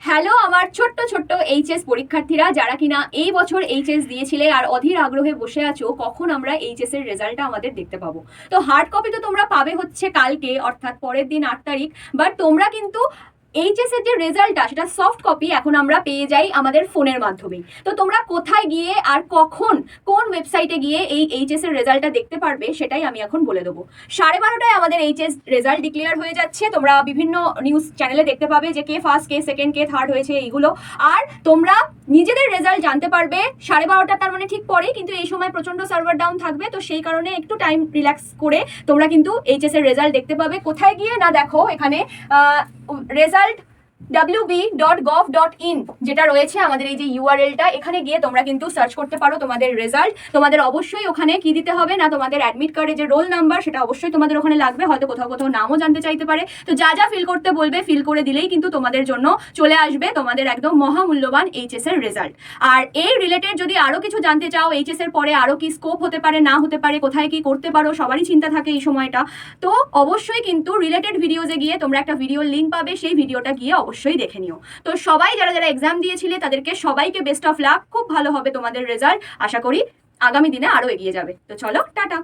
Hello আমার ছোট্ট ছোট্ট এইচএস পরীক্ষার্থীরা, যারা কিনা এই বছর এইচএস দিয়েছিলে আর অধীর আগ্রহে বসে আছো কখন আমরা এইচএস এর রেজাল্টটা আমাদের দেখতে পাবো। তো হার্ড কপি তো তোমরা পাবে হচ্ছে কালকে, অর্থাৎ পরের দিন 8 তারিখ। বাট তোমরা কিন্তু এইচএস এর যে রেজাল্টটা সেটা সফট কপি এখন আমরা পেয়ে যাই আমাদের ফোনের মাধ্যমেই। তো তোমরা কোথায় গিয়ে আর কখন কোন ওয়েবসাইটে গিয়ে এই এইচএস এর রেজাল্টটা দেখতে পারবে সেটাই আমি এখন বলে দেবো। 12:30টায় আমাদের এইচএস রেজাল্ট ডিক্লেয়ার হয়ে যাচ্ছে। তোমরা বিভিন্ন নিউজ চ্যানেলে দেখতে পাবে যে কে ফার্স্ট, কে সেকেন্ড, কে থার্ড হয়েছে এইগুলো। আর তোমরা নিজেদের রেজাল্ট জানতে পারবে 12:30, তার মানে ঠিক পরেই। কিন্তু এই সময় প্রচন্ড সার্ভার ডাউন থাকবে, তো সেই কারণে একটু টাইম রিল্যাক্স করে তোমরা কিন্তু এইচএস এর রেজাল্ট দেখতে পাবে। কোথায় গিয়ে না, দেখো এখানে রেজাল্ট wb.gov.in যেটা রয়েছে আমাদের এই যে ইউআরএলটা, এখানে গিয়ে তোমরা কিন্তু সার্চ করতে পারো তোমাদের রেজাল্ট। তোমাদের অবশ্যই ওখানে কি দিতে হবে না, তোমাদের অ্যাডমিট কার্ডে যে রোল নাম্বার সেটা অবশ্যই তোমাদের ওখানে লাগবে। হয়তো কোথাও কোথাও নামও জানতে চাইতে পারে। তো যা যা ফিল করতে বলবে ফিল করে দিলেই কিন্তু তোমাদের জন্য চলে আসবে তোমাদের একদম মহামূল্যবান এইচএস এর রেজাল্ট। আর এই রিলেটেড যদি আরো কিছু জানতে চাও, এইচএস এর পরে আরো কি স্কোপ হতে পারে না হতে পারে, কোথায় কি করতে পারো, সবারই চিন্তা থাকে এই সময়টা। তো অবশ্যই কিন্তু রিলেটেড ভিডিওজে গিয়ে তোমরা একটা ভিডিওর লিঙ্ক পাবে, সেই ভিডিওটা গিয়ে অবশ্যই দেখে নিও। তো সবাই যারা যারা এক্সাম দিয়েছিলে তাদেরকে সবাইকে বেস্ট অফ লাক। খুব ভালো হবে তোমাদের রেজাল্ট, আশা করি আগামী দিনে আরো এগিয়ে যাবে। তো চলো, টাটা।